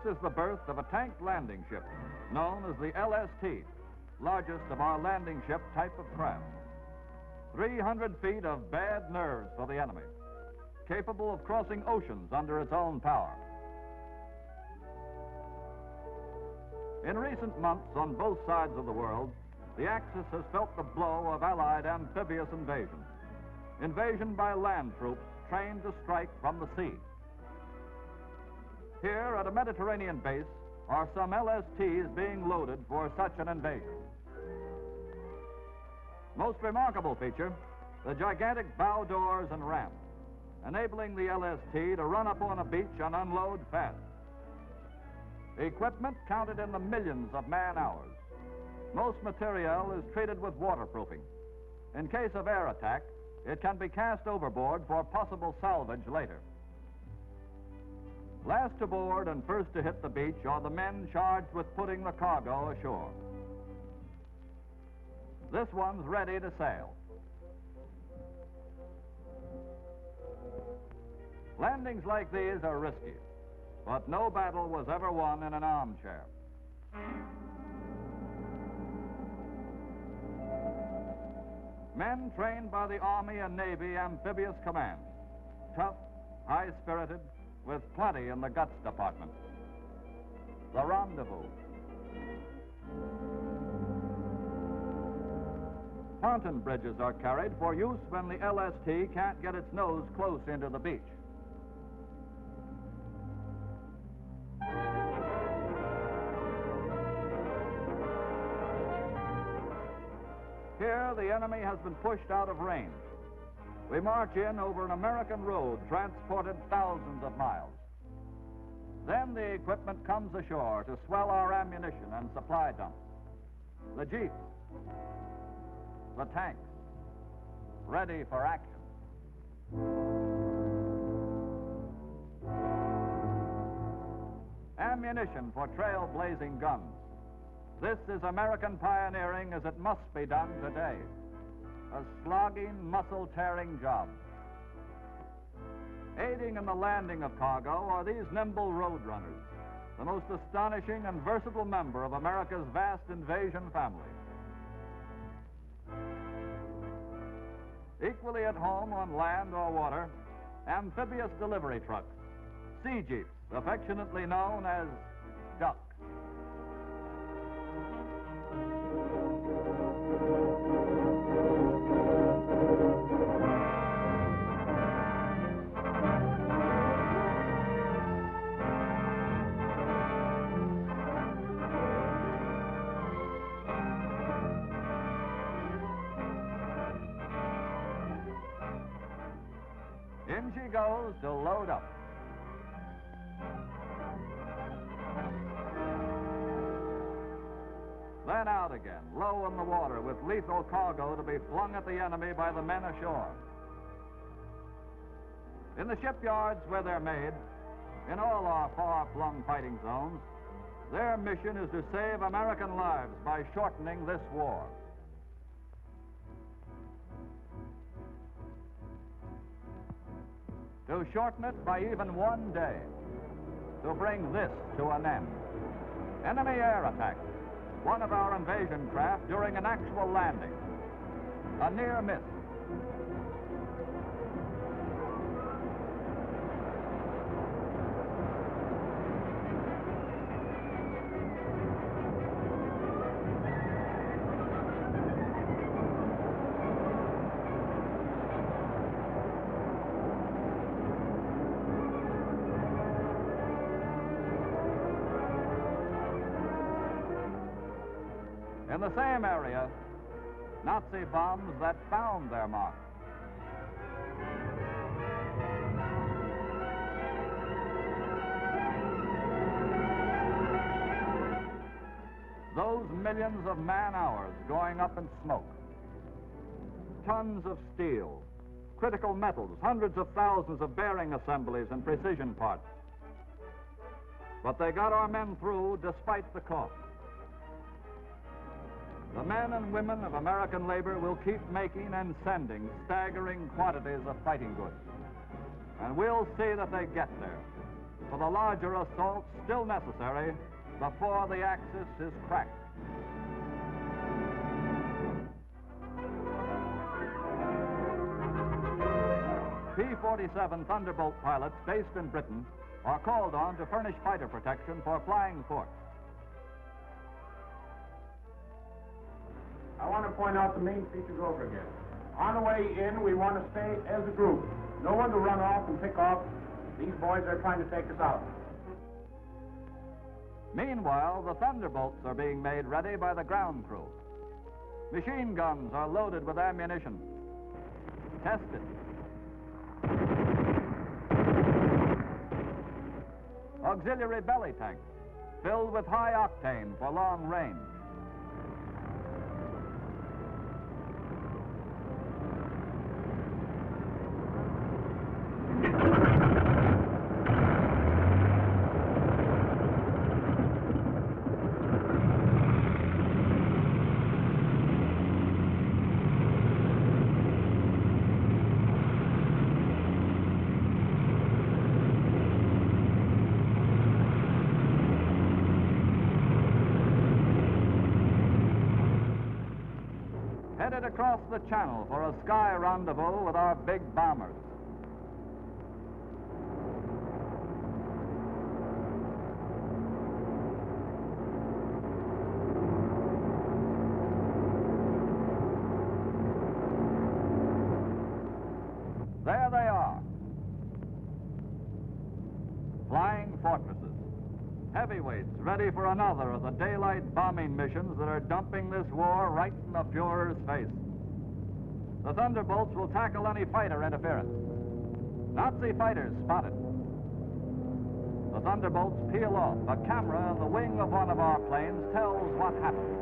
is the berth of a tank landing ship known as the LST, largest of our landing ship type of craft. 300 feet of bad nerves for the enemy, capable of crossing oceans under its own power. In recent months, on both sides of the world, the Axis has felt the blow of Allied amphibious invasion. Invasion by land troops trained to strike from the sea. Here at a Mediterranean base are some LSTs being loaded for such an invasion. Most remarkable feature, the gigantic bow doors and ramp, enabling the LST to run up on a beach and unload fast. Equipment counted in the millions of man-hours. Most material is treated with waterproofing. In case of air attack, it can be cast overboard for possible salvage later. Last to board and first to hit the beach are the men charged with putting the cargo ashore. This one's ready to sail. Landings like these are risky, but no battle was ever won in an armchair. Men trained by the Army and Navy Amphibious Command, tough, high-spirited, with plenty in the guts department. The rendezvous. Ponton bridges are carried for use when the LST can't get its nose close into the beach. Here, the enemy has been pushed out of range. We march in over an American road transported thousands of miles. Then the equipment comes ashore to swell our ammunition and supply dumps. The jeeps, the tanks, ready for action. Ammunition for trail-blazing guns. This is American pioneering as it must be done today. A slogging, muscle-tearing job. Aiding in the landing of cargo are these nimble road runners, the most astonishing and versatile member of America's vast invasion family. Equally at home on land or water, amphibious delivery trucks, sea jeeps, affectionately known as ducks. In she goes to load up. Then out again, low in the water with lethal cargo to be flung at the enemy by the men ashore. In the shipyards where they're made, in all our far-flung fighting zones, their mission is to save American lives by shortening this war. To shorten it by even one day, to bring this to an end. Enemy air attack, one of our invasion craft during an actual landing. A near miss. In the same area, Nazi bombs that found their mark. Those millions of man-hours going up in smoke. Tons of steel, critical metals, hundreds of thousands of bearing assemblies and precision parts. But they got our men through despite the cost. The men and women of American labor will keep making and sending staggering quantities of fighting goods. And we'll see that they get there. for the larger assaults still necessary before the Axis is cracked. P-47 Thunderbolt pilots based in Britain are called on to furnish fighter protection for flying forts. I want to point out the main features over again. On the way in, we want to stay as a group. No one to run off and pick off. These boys are trying to take us out. Meanwhile, the Thunderbolts are being made ready by the ground crew. Machine guns are loaded with ammunition. Tested. Auxiliary belly tanks filled with high octane for long range. Headed across the channel for a sky rendezvous with our big bombers. There they are. Flying fortresses. Heavyweights ready for another of the daylight bombing missions that are dumping this war right in the Fuhrer's face. The Thunderbolts will tackle any fighter interference. Nazi fighters spotted. The Thunderbolts peel off. A camera on the wing of one of our planes tells what happened.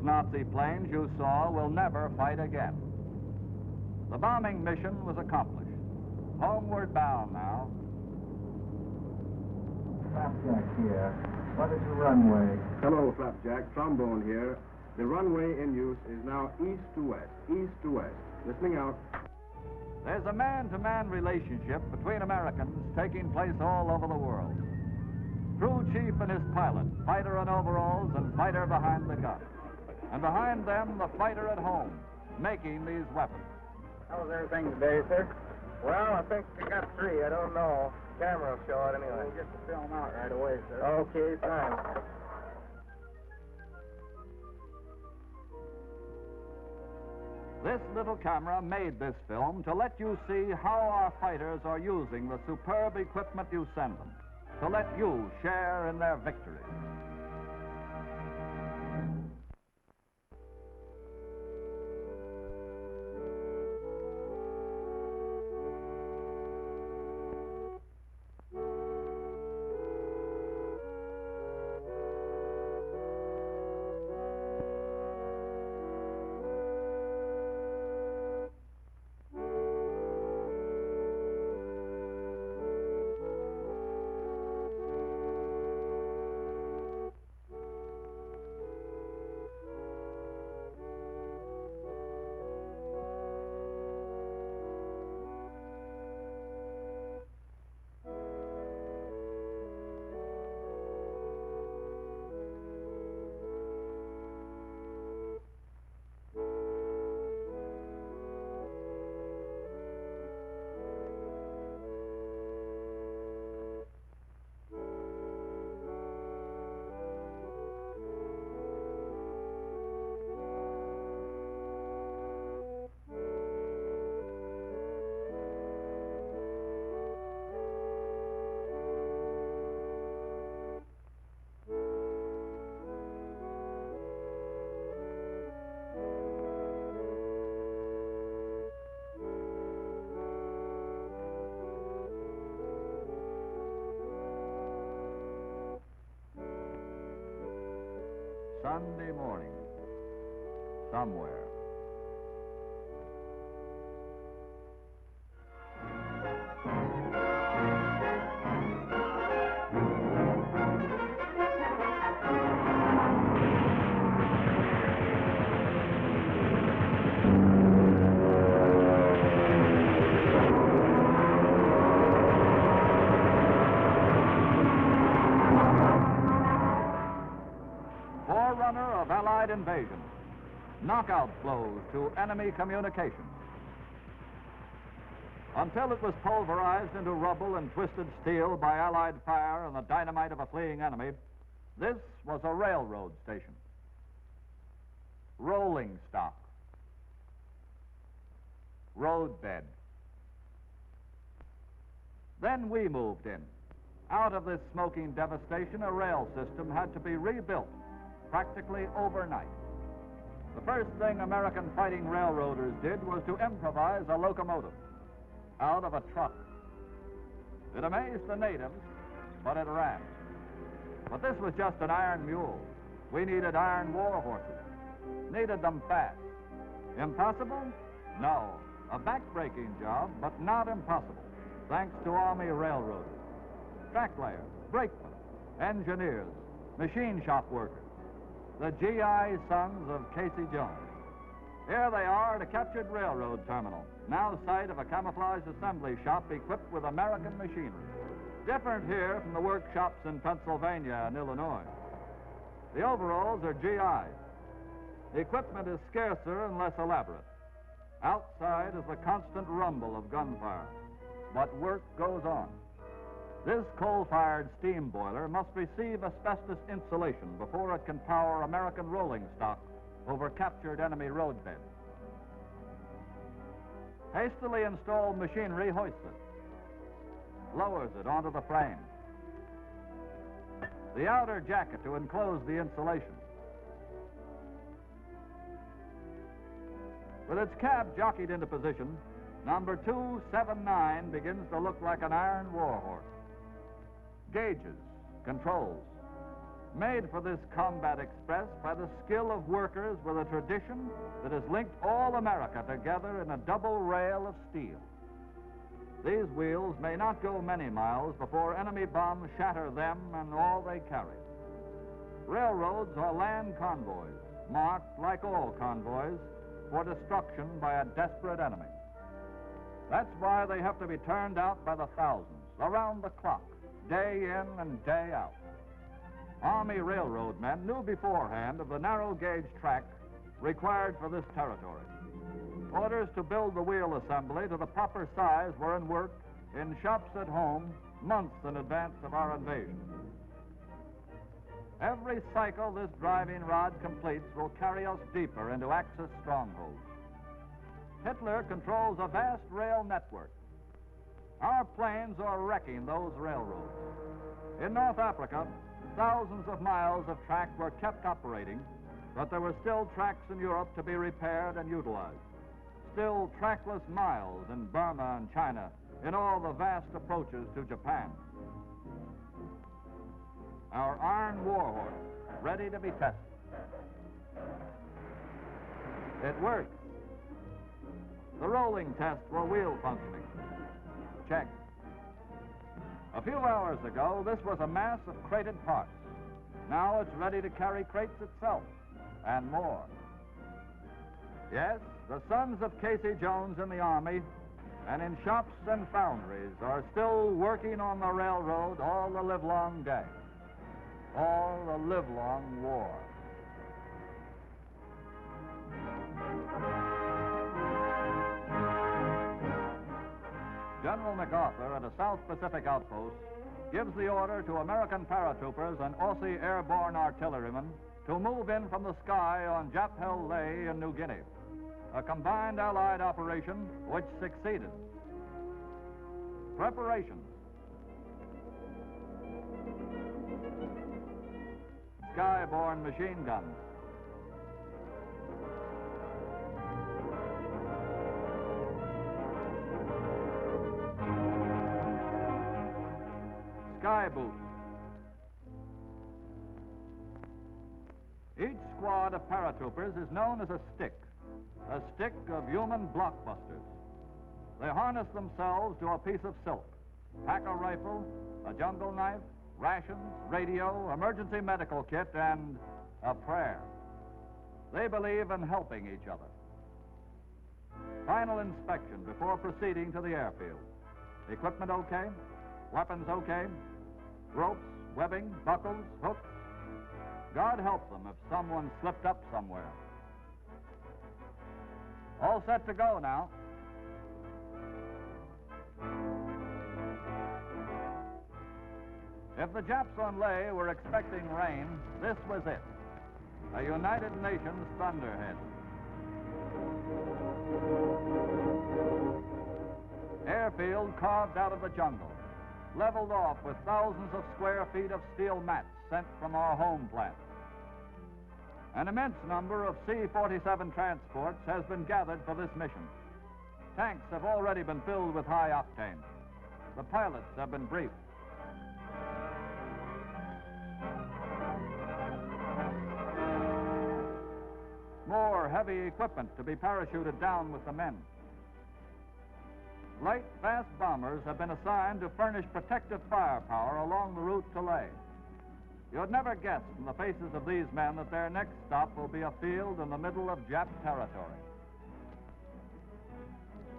Nazi planes you saw will never fight again. The bombing mission was accomplished. Homeward bound now. Flapjack here. What is the runway? Hello, Flapjack. Trombone here. The runway in use is now east to west. East to west. Listening out. There's a man-to-man relationship between Americans taking place all over the world. Crew chief and his pilot, fighter in overalls and fighter behind the gun. And behind them, the fighter at home, making these weapons. How was everything today, sir? Well, I think we got 3. I don't know. Camera will show it anyway. We'll get the film out right away, sir. Okay, fine. This little camera made this film to let you see how our fighters are using the superb equipment you send them, to let you share in their victories. Sunday morning, somewhere. Forerunner of Allied invasion, knockout blows to enemy communications. Until it was pulverized into rubble and twisted steel by Allied fire and the dynamite of a fleeing enemy, this was a railroad station. Rolling stock. Roadbed. Then we moved in. Out of this smoking devastation, a rail system had to be rebuilt practically overnight. The first thing American fighting railroaders did was to improvise a locomotive out of a truck. It amazed the natives, but it ran. But this was just an iron mule. We needed iron war horses. Needed them fast. Impossible? No. A back-breaking job, but not impossible, thanks to Army railroaders. Track layers, brakemen, engineers, machine shop workers, the GI sons of Casey Jones. Here they are at a captured railroad terminal, now site of a camouflage assembly shop equipped with American machinery. Different here from the workshops in Pennsylvania and Illinois. The overalls are GI. The equipment is scarcer and less elaborate. Outside is the constant rumble of gunfire, but work goes on. This coal-fired steam boiler must receive asbestos insulation before it can power American rolling stock over captured enemy roadbeds. Hastily installed machinery hoists it, lowers it onto the frame. The outer jacket to enclose the insulation. With its cab jockeyed into position, number 279 begins to look like an iron war horse. Gauges, controls, made for this combat express by the skill of workers with a tradition that has linked all America together in a double rail of steel. These wheels may not go many miles before enemy bombs shatter them and all they carry. Railroads are land convoys, marked, like all convoys, for destruction by a desperate enemy. That's why they have to be turned out by the thousands, around the clock, day in and day out. Army railroad men knew beforehand of the narrow gauge track required for this territory. Orders to build the wheel assembly to the proper size were in work in shops at home months in advance of our invasion. Every cycle this driving rod completes will carry us deeper into Axis strongholds. Hitler controls a vast rail network. Our planes are wrecking those railroads. In North Africa, thousands of miles of track were kept operating, but there were still tracks in Europe to be repaired and utilized. Still trackless miles in Burma and China, in all the vast approaches to Japan. Our iron war horse, ready to be tested. It works. The rolling tests were wheel functioning. Check. A few hours ago, this was a mass of crated parts. Now it's ready to carry crates itself, and more. Yes, the sons of Casey Jones in the Army and in shops and foundries are still working on the railroad all the livelong day, all the livelong war. General MacArthur at a South Pacific outpost gives the order to American paratroopers and Aussie airborne artillerymen to move in from the sky on Japhel Lay in New Guinea, a combined Allied operation which succeeded. Preparations. Skyborne machine guns. Sky boots. Each squad of paratroopers is known as a stick of human blockbusters. They harness themselves to a piece of silk, pack a rifle, a jungle knife, rations, radio, emergency medical kit, and a prayer. They believe in helping each other. Final inspection before proceeding to the airfield. Equipment okay? Weapons okay? Ropes, webbing, buckles, hooks? God help them if someone slipped up somewhere. All set to go now. If the Japs on Leh were expecting rain, this was it. A United Nations thunderhead. Airfield carved out of the jungle, leveled off with thousands of square feet of steel mats sent from our home plant. An immense number of C-47 transports has been gathered for this mission. Tanks have already been filled with high octane. The pilots have been briefed. More heavy equipment to be parachuted down with the men. Light, fast bombers have been assigned to furnish protective firepower along the route to Leh. You'd never guess from the faces of these men that their next stop will be a field in the middle of Jap territory.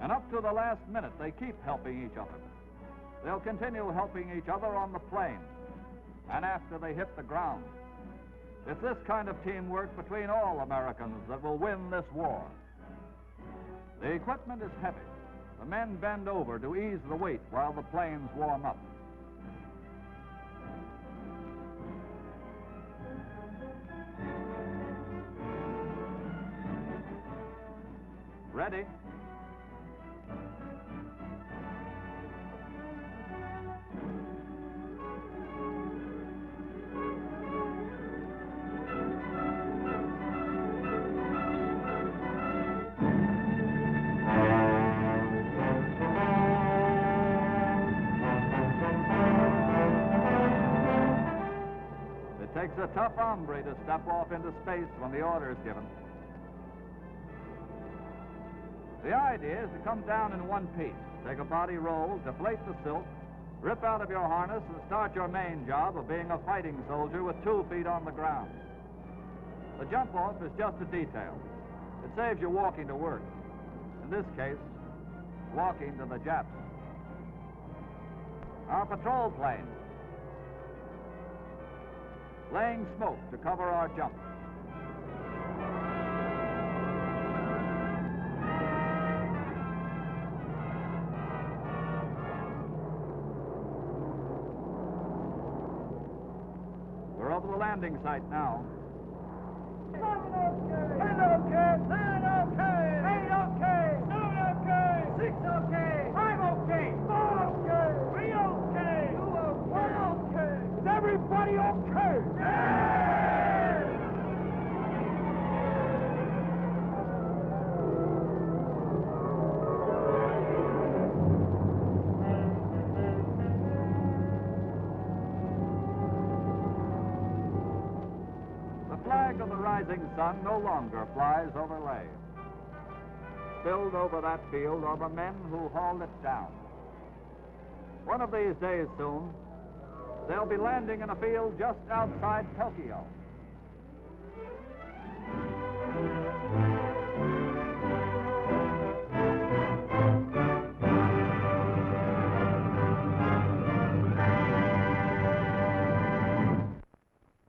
And up to the last minute, they keep helping each other. They'll continue helping each other on the plane and after they hit the ground. It's this kind of teamwork between all Americans that will win this war. The equipment is heavy. The men bend over to ease the weight while the planes warm up. Ready? It takes a tough hombre to step off into space when the order is given. The idea is to come down in one piece, take a body roll, deflate the silk, rip out of your harness, and start your main job of being a fighting soldier with 2 feet on the ground. The jump-off is just a detail. It saves you walking to work. In this case, walking to the Japs. Our patrol plane, laying smoke to cover our jump. We're over the landing site now. 7 okay, 9 okay, 8 okay, 7 okay, 6 okay, 5 okay, 4 okay, 3 okay, 2 okay, 1 okay. Is everybody okay? Yeah! The flag of the rising sun no longer flies over Leh. Spilled over that field are the men who hauled it down. One of these days soon, they'll be landing in a field just outside Tokyo.